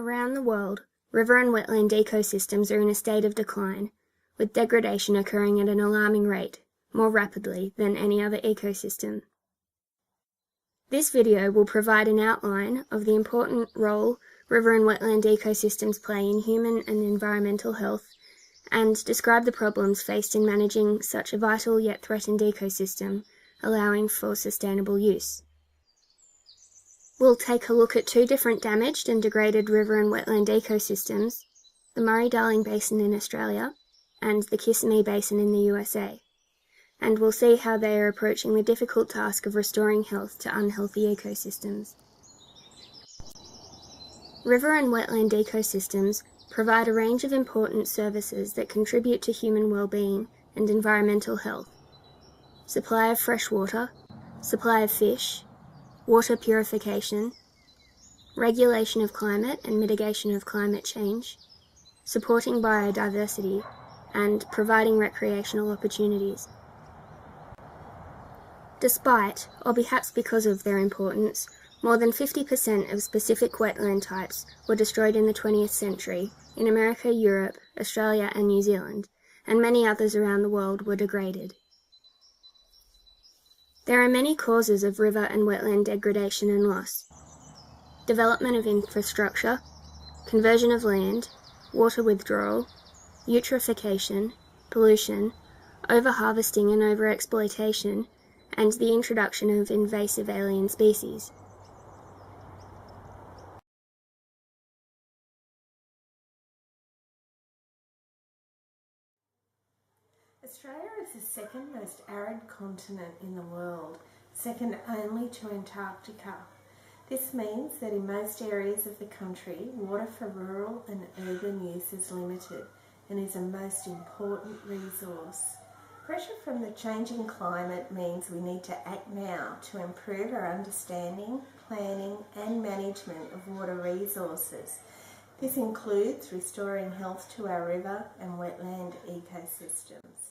Around the world, river and wetland ecosystems are in a state of decline, with degradation occurring at an alarming rate, more rapidly than any other ecosystem. This video will provide an outline of the important role river and wetland ecosystems play in human and environmental health, and describe the problems faced in managing such a vital yet threatened ecosystem, allowing for sustainable use. We'll take a look at two different damaged and degraded river and wetland ecosystems, the Murray-Darling Basin in Australia and the Kissimmee Basin in the USA, and we'll see how they are approaching the difficult task of restoring health to unhealthy ecosystems. River and wetland ecosystems provide a range of important services that contribute to human well-being and environmental health. Supply of fresh water, supply of fish, water purification, regulation of climate and mitigation of climate change, supporting biodiversity, and providing recreational opportunities. Despite, or perhaps because of their importance, more than 50% of specific wetland types were destroyed in the 20th century in America, Europe, Australia and New Zealand, and many others around the world were degraded. There are many causes of river and wetland degradation and loss. Development of infrastructure, conversion of land, water withdrawal, eutrophication, pollution, over-harvesting and over-exploitation, and the introduction of invasive alien species. Australia is the second most arid continent in the world, second only to Antarctica. This means that in most areas of the country, water for rural and urban use is limited and is a most important resource. Pressure from the changing climate means we need to act now to improve our understanding, planning and management of water resources. This includes restoring health to our river and wetland ecosystems.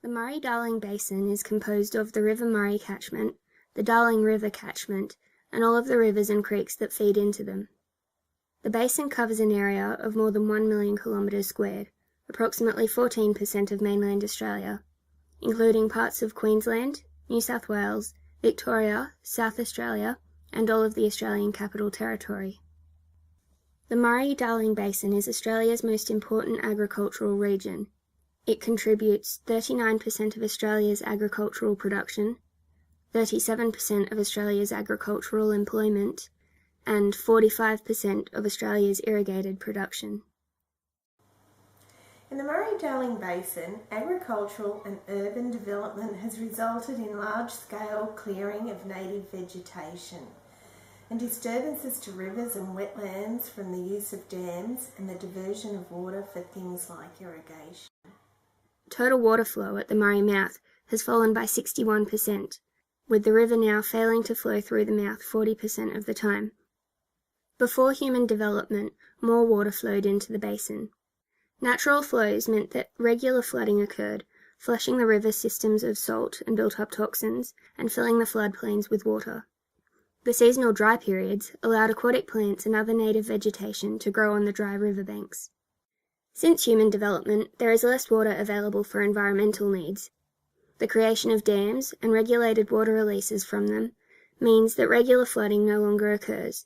The Murray-Darling Basin is composed of the River Murray catchment, the Darling River catchment, and all of the rivers and creeks that feed into them. The basin covers an area of more than 1 million kilometres squared, approximately 14% of mainland Australia, including parts of Queensland, New South Wales, Victoria, South Australia, and all of the Australian Capital Territory. The Murray-Darling Basin is Australia's most important agricultural region. It contributes 39% of Australia's agricultural production, 37% of Australia's agricultural employment, and 45% of Australia's irrigated production. In the Murray-Darling Basin, agricultural and urban development has resulted in large-scale clearing of native vegetation and disturbances to rivers and wetlands from the use of dams and the diversion of water for things like irrigation. Total water flow at the Murray mouth has fallen by 61%, with the river now failing to flow through the mouth 40% of the time. Before human development, more water flowed into the basin. Natural flows meant that regular flooding occurred, flushing the river systems of salt and built-up toxins, and filling the floodplains with water. The seasonal dry periods allowed aquatic plants and other native vegetation to grow on the dry riverbanks. Since human development, there is less water available for environmental needs. The creation of dams and regulated water releases from them means that regular flooding no longer occurs.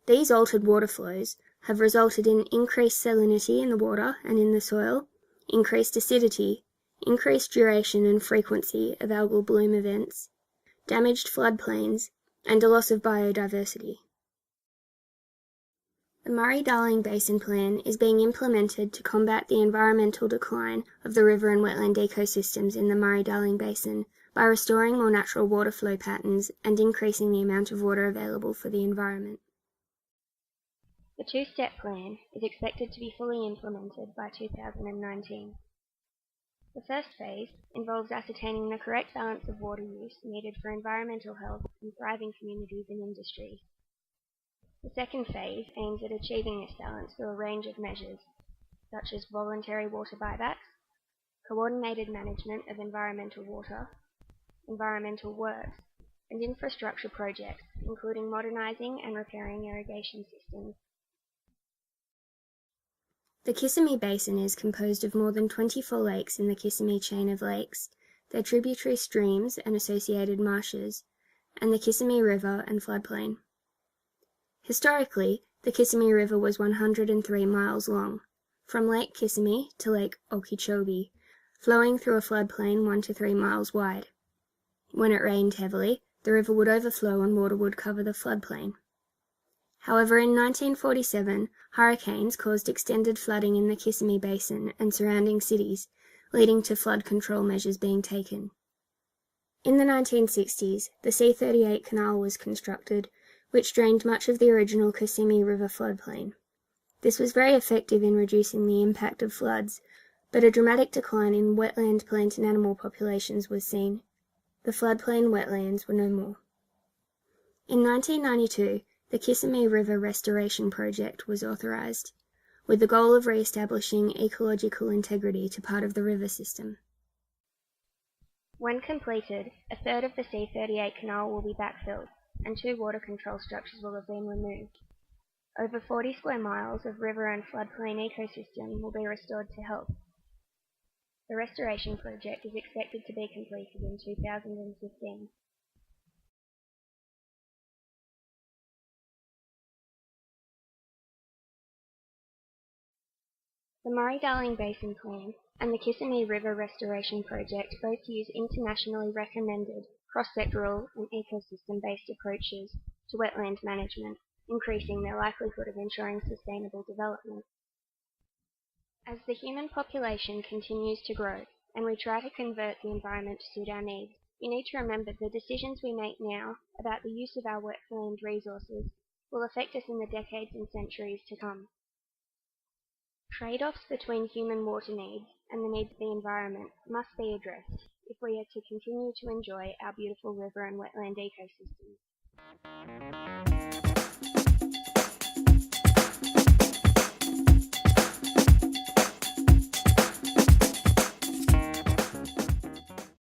These altered water flows have resulted in increased salinity in the water and in the soil, increased acidity, increased duration and frequency of algal bloom events, damaged floodplains, and a loss of biodiversity. The Murray-Darling Basin Plan is being implemented to combat the environmental decline of the river and wetland ecosystems in the Murray-Darling Basin by restoring more natural water flow patterns and increasing the amount of water available for the environment. The two-step plan is expected to be fully implemented by 2019. The first phase involves ascertaining the correct balance of water use needed for environmental health and thriving communities and industry. The second phase aims at achieving this balance through a range of measures, such as voluntary water buybacks, coordinated management of environmental water, environmental works, and infrastructure projects, including modernising and repairing irrigation systems, The Kissimmee Basin is composed of more than 24 lakes in the Kissimmee chain of lakes, their tributary streams and associated marshes, and the Kissimmee River and floodplain. Historically, the Kissimmee River was 103 miles long, from Lake Kissimmee to Lake Okeechobee, flowing through a floodplain 1 to 3 miles wide. When it rained heavily, the river would overflow and water would cover the floodplain. However, in 1947, hurricanes caused extended flooding in the Kissimmee Basin and surrounding cities, leading to flood control measures being taken. In the 1960s, the C-38 Canal was constructed, which drained much of the original Kissimmee River floodplain. This was very effective in reducing the impact of floods, but a dramatic decline in wetland plant and animal populations was seen. The floodplain wetlands were no more. In 1992, the Kissimmee River Restoration Project was authorized, with the goal of re-establishing ecological integrity to part of the river system. When completed, a third of the C-38 Canal will be backfilled, and 2 water control structures will have been removed. Over 40 square miles of river and floodplain ecosystem will be restored to health. The restoration project is expected to be completed in 2015. The Murray-Darling Basin Plan and the Kissimmee River Restoration Project both use internationally recommended cross-sectoral and ecosystem-based approaches to wetland management, increasing their likelihood of ensuring sustainable development. As the human population continues to grow, and we try to convert the environment to suit our needs, we need to remember the decisions we make now about the use of our wetland resources will affect us in the decades and centuries to come. Trade-offs between human water needs and the needs of the environment must be addressed if we are to continue to enjoy our beautiful river and wetland ecosystems.